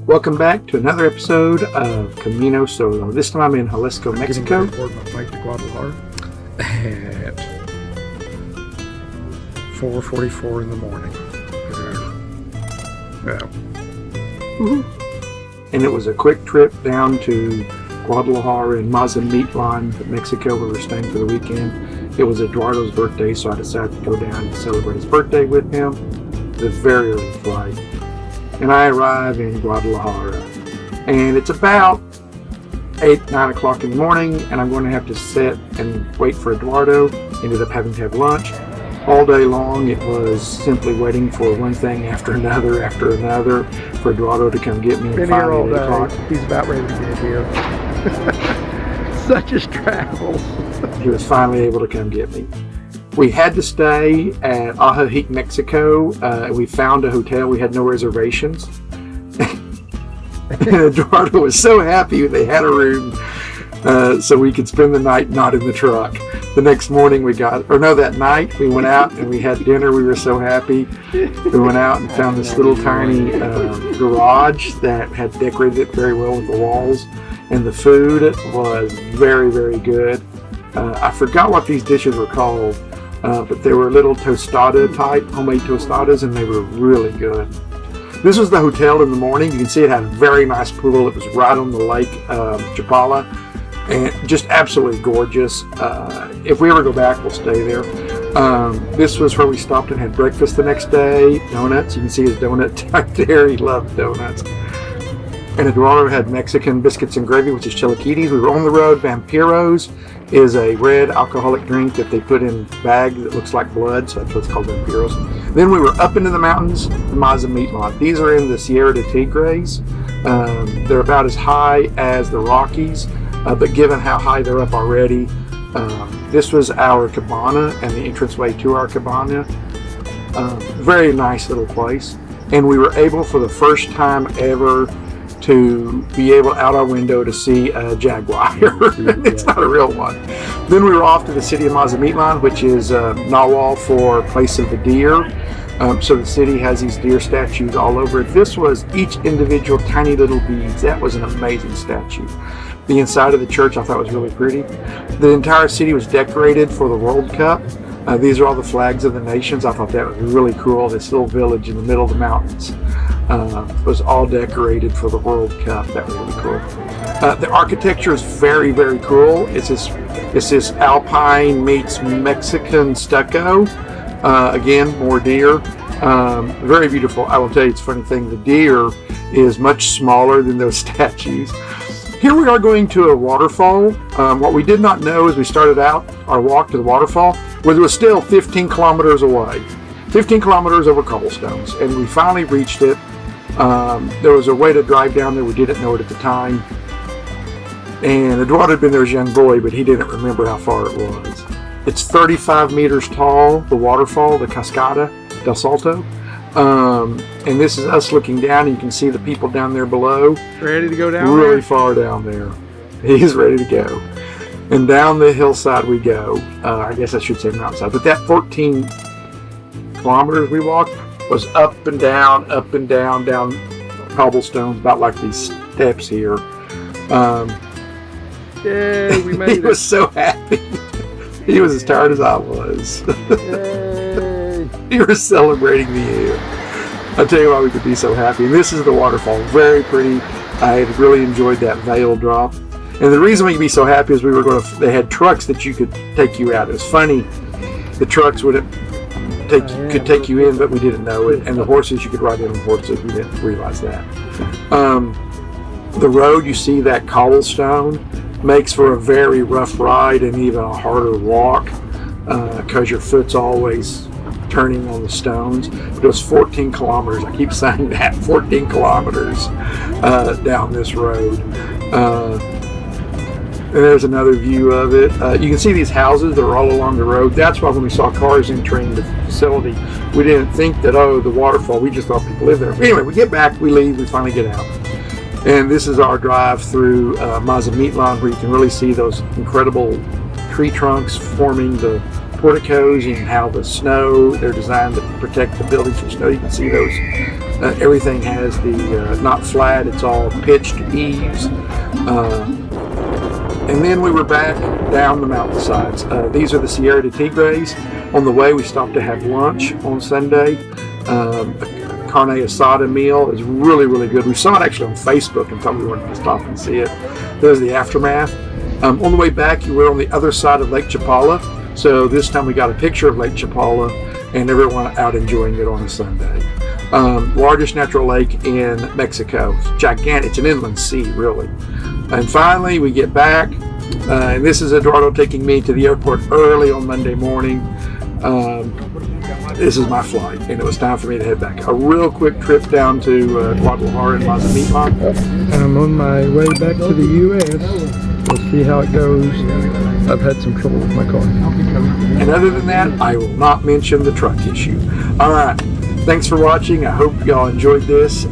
Welcome back to another episode of Camino Solo. This time I'm in Jalisco, Mexico. I'm getting ready to board my flight to Guadalajara at 4:44 in the morning. And it was a quick trip down to Guadalajara and Mazamitla, Mexico, where we're staying for the weekend. It was Eduardo's birthday, so I decided to go down and celebrate his birthday with him. It was a very early flight. And I arrive in Guadalajara. And it's about 8, 9 o'clock in the morning, and I'm going to have to sit and wait for Eduardo. Ended up having to have lunch. All day long, it was simply waiting for one thing after another, for Eduardo to come get me. Been here all day. He's about ready to get here. Such as travels. He was finally able to come get me. We had to stay at Ajijic, Mexico. We found a hotel. We had no reservations. And Eduardo was so happy they had a room so we could spend the night not in the truck. The next morning that night we went out and we had dinner. We were so happy. We went out and found this little tiny garage that had decorated it very well with the walls. And the food was very, very good. I forgot what these dishes were called. But they were little tostada type, homemade tostadas, and they were really good. This was the hotel in the morning. You can see it had a very nice pool. It was right on the lake, Chapala, and just absolutely gorgeous. If we ever go back, we'll stay there. This was where we stopped and had breakfast the next day. Donuts. You can see his donut right there. He loved donuts. And Eduardo had Mexican biscuits and gravy, which is chilaquiles. We were on the road. Vampiros is a red alcoholic drink that they put in a bag that looks like blood, so that's what's called Vampiros. Then we were up into the mountains, the Mazamitla. These are in the Sierra de Tigres. They're about as high as the Rockies, but given how high they're up already, this was our cabana and the entranceway to our cabana. Very nice little place. And we were able, for the first time ever, to be able out our window to see a jaguar. It's not a real one. Then we were off to the city of Mazamitla, which is Nahuatl for place of the deer. So the city has these deer statues all over it. This was each individual tiny little beads. That was an amazing statue. The inside of the church I thought was really pretty. The entire city was decorated for the World Cup. These are all the flags of the nations. I thought that was really cool. This little village in the middle of the mountains was all decorated for the World Cup. That was really cool. The architecture is very, very cool. It's this Alpine meets Mexican stucco. Again, more deer. Very beautiful. I will tell you, it's a funny thing. The deer is much smaller than those statues. Here we are going to a waterfall. What we did not know as we started out our walk to the waterfall was it was still 15 kilometers away. 15 kilometers over cobblestones. And we finally reached it. There was a way to drive down there. We didn't know it at the time. And Eduardo had been there as a young boy, but he didn't remember how far it was. It's 35 meters tall, the waterfall, the Cascada del Salto. And this is us looking down, and you can see the people down there below. Ready to go down really there? Far down there. He's ready to go. And down the hillside we go. I guess I should say mountainside. But that 14 kilometers we walked was up and down, down cobblestones, about like these steps here. Yay, we made it. He was so happy. He was as tired as I was. Yay. We were celebrating the year. I'll tell you why we could be so happy. And this is the waterfall. Very pretty. I had really enjoyed that veil drop. And the reason we could be so happy is they had trucks that could take you out. It was funny. The trucks could take you in, but we didn't know it. And the horses, you could ride in on horses. We didn't realize that. The road, you see that cobblestone, makes for a very rough ride and even a harder walk because your foot's always turning on the stones. It was 14 kilometers. I keep saying that, 14 kilometers down this road. And there's another view of it. You can see these houses that are all along the road. That's why when we saw cars entering the facility, we didn't think that, the waterfall. We just thought people lived there. Anyway, we get back, we leave, we finally get out. And this is our drive through Mazamitla, where you can really see those incredible tree trunks forming the porticos and how the snow, they're designed to protect the buildings from snow. You can see those. Everything has the not flat, it's all pitched eaves. And then we were back down the mountainsides. These are the Sierra de Tigres. On the way, we stopped to have lunch on Sunday. A carne asada meal is really, really good. We saw it actually on Facebook and thought we wanted to stop and see it. There's the aftermath. On the way back, you were on the other side of Lake Chapala. So this time we got a picture of Lake Chapala and everyone out enjoying it on a Sunday. Largest natural lake in Mexico. It's gigantic. It's an inland sea, really. And finally, we get back, and this is Eduardo taking me to the airport early on Monday morning. This is my flight, and it was time for me to head back. A real quick trip down to Guadalajara and Mazamitla. I'm on my way back to the U.S. We'll see how it goes. I've had some trouble with my car. And other than that, I will not mention the truck issue. All right. Thanks for watching. I hope y'all enjoyed this,